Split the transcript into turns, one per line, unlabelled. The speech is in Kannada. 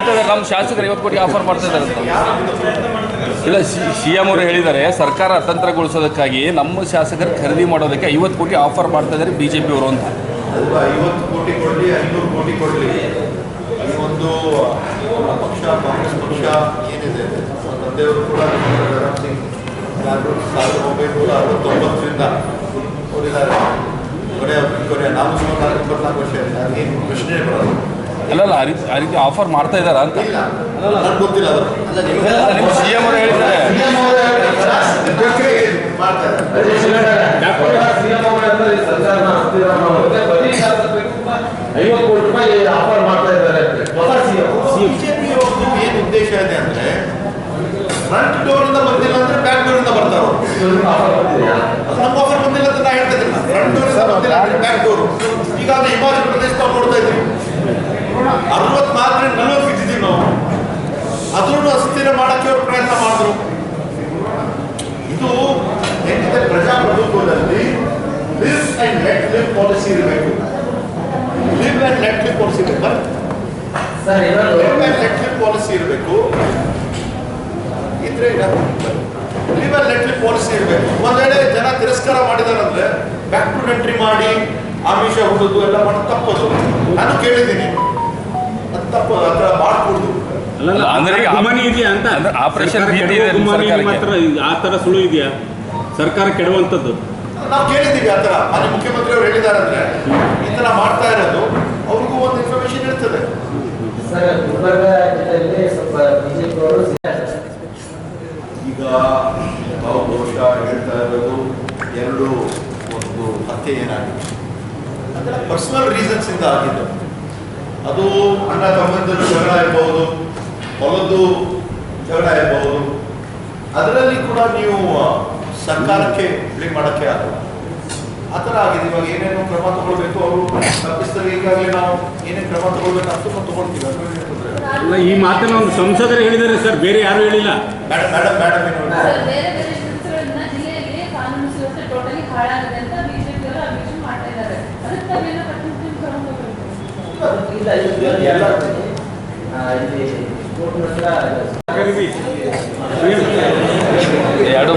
ಮಾಡ್ತಾ ಇದ್ದಾರೆ, ನಮ್ಮ ಶಾಸಕರು 50 ಕೋಟಿ ಆಫರ್ ಮಾಡ್ತಾ ಇದ್ದಾರೆ ಅಂತ. ಇಲ್ಲ, CM ಅವರು ಹೇಳಿದ್ದಾರೆ, ಸರ್ಕಾರ ಅತಂತ್ರಗೊಳಿಸೋದಕ್ಕಾಗಿ ನಮ್ಮ ಶಾಸಕರು ಖರೀದಿ ಮಾಡೋದಕ್ಕೆ 50 ಕೋಟಿ ಆಫರ್ ಮಾಡ್ತಾ ಇದ್ದಾರೆ BJP ಅವರು ಅಂತ.
50 ಕೋಟಿ ಕೊಡಲಿ, 500 ಕೋಟಿ ಕೊಡಲಿ, ಈ ಒಂದು ಪಕ್ಷ ಕಾಂಗ್ರೆಸ್ ಪಕ್ಷ ಏನಿದೆ, ತಂದೆಯವರು ಕೂಡ ಧರಮ್ ಸಿಂಗ್ 1969ರಿಂದ ಅವರಿದ್ದಾರೆ. ಕೊನೆಯ 424 ವರ್ಷ ಏನು ಪ್ರಶ್ನೆ ಬರೋದು.
ಅಲ್ಲಲ್ಲ, ಆ ರೀತಿ ಆಫರ್ ಮಾಡ್ತಾ ಇದ್ದಾರಾ ಅಂತ.
ನನಗೆ ಗೊತ್ತಿಲ್ಲ ಅವರು.
ನಿಮ್ಮ CM ಅವರು ಹೇಳಿದ್ದಾರೆ.
ಏನು ಉದ್ದೇಶ ಇದೆ ಅಂದ್ರೆ, ಫ್ರಂಟ್ ಡೋರ್ ಇಂದ ಬಂದಿಲ್ಲ ಅಂದ್ರೆ ಬ್ಯಾಕ್ ಡೋರ್ ಇಂದ ಬರ್ತಾರೋ. ನಮ್ಮ ಆಫರ್ ಬಂದಿಲ್ಲ ಅಂತ ನಾ ಹೇಳ್ತಾ ಇದ್ದೀನಿ. ಫ್ರಂಟ್ ಡೋರ್ ಇಂದ ಬಂದಿಲ್ಲ ಅಂದ್ರೆ ಬ್ಯಾಕ್ ಡೋರ್. ಈಗಾಗಲೇ ಹಿಮಾಚಲ ಪ್ರದೇಶದಲ್ಲಿ ನೋಡ್ತಾ ಇದ್ದೀವಿ, 64 40 ಇಟ್ಟಿದ್ದೀವಿ ನಾವು. ಅದನ್ನು ಅಸ್ಥಿರ ಮಾಡಕ್ಕೆ ಅವರು ಪ್ರಯತ್ನ ಮಾಡಿದ್ರು. ಇದು ಏನಿದೆ, ಪ್ರಜಾಪ್ರಭುತ್ವದಲ್ಲಿ live and let live policy ಇರಬೇಕು. Live and let live policy ಇರಬೇಕು. Live and let live policy ಇರಬೇಕು. ಇದ್ರೆ live and let live policy ಇರಬೇಕು. ಒಂದ್ ವೇಳೆ ಜನ ತಿರಸ್ಕಾರ ಮಾಡಿದಾರಂದ್ರೆ ಬ್ಯಾಕ್ ಟು ಎಂಟ್ರಿ ಮಾಡಿ ಆಮಿಷ ಹುಡುದು ಎಲ್ಲ ಮಾಡಿ ತಪ್ಪದು. ನಾನು ಕೇಳಿದ್ದೀನಿ, ಅದು ತಪ್ಪದು, ಅದರ ಮಾಡ್ಕೊಡುದು.
ಅಂದ್ರೆ
ಇದೆಯಾ ಅಂತ
ಆಪರೇಷನ್
ಆ ತರ ಸುಳ್ಳು ಇದೆಯಾ ಸರ್ಕಾರ ಕೆಡುವಂಥದ್ದು?
ನಾವು ಕೇಳಿದ್ದೀವಿ ಆ ಥರ. ಮಾನ್ಯ ಮುಖ್ಯಮಂತ್ರಿ ಅವರು ಹೇಳಿದ್ದಾರೆ ಅಂದ್ರೆ ಈ ಥರ ಮಾಡ್ತಾ ಇರೋದು ಅವ್ರಿಗೂ ಒಂದು ಇನ್ಫಾರ್ಮೇಶನ್ ಇರ್ತದೆ. ಈಗ ನಾವು ಬಹುಶಃ ಹೇಳ್ತಾ ಇರೋದು ಎರಡು, ಒಂದು ಹತ್ಯೆ ಏನಾಗಿದೆ ಅಂದ್ರೆ ಪರ್ಸನಲ್ ರೀಸನ್ಸ್ ಇಂದ ಆಗಿದ್ದು. ಅದು ಅಣ್ಣ ತಮ್ಮಂದಿರ ಜಗಳ ಇರಬಹುದು, ಹೊಲದ್ದು ಜಗಳ ಇರಬಹುದು. ಅದರಲ್ಲಿ ಕೂಡ ನೀವು ಸರ್ಕಾರಕ್ಕೆ ಬ್ಲೇಮ್ ಮಾಡಕ್ಕೆ ಆಗಲ್ಲ. ಆ ಥರ ಆಗಿದೆ. ಇವಾಗ ಏನೇನು ಕ್ರಮ ತಗೊಳ್ಬೇಕು ಅವರು ತಪ್ಪಿಸ್ತಾರೆ. ಈಗಾಗಲೇ ನಾವು ಏನೇನು ಕ್ರಮ ತಗೊಳ್ಬೇಕು ಅಂತ ತಗೊಳ್ತೀವಿ.
ಅಲ್ಲ, ಈ ಮಾತನ್ನ ಒಂದು ಸಂಸದರು ಹೇಳಿದ್ದಾರೆ ಸರ್, ಬೇರೆ ಯಾರು ಹೇಳಿಲ್ಲ.
ಮೇಡಮ್ ಏನು
ಎರಡು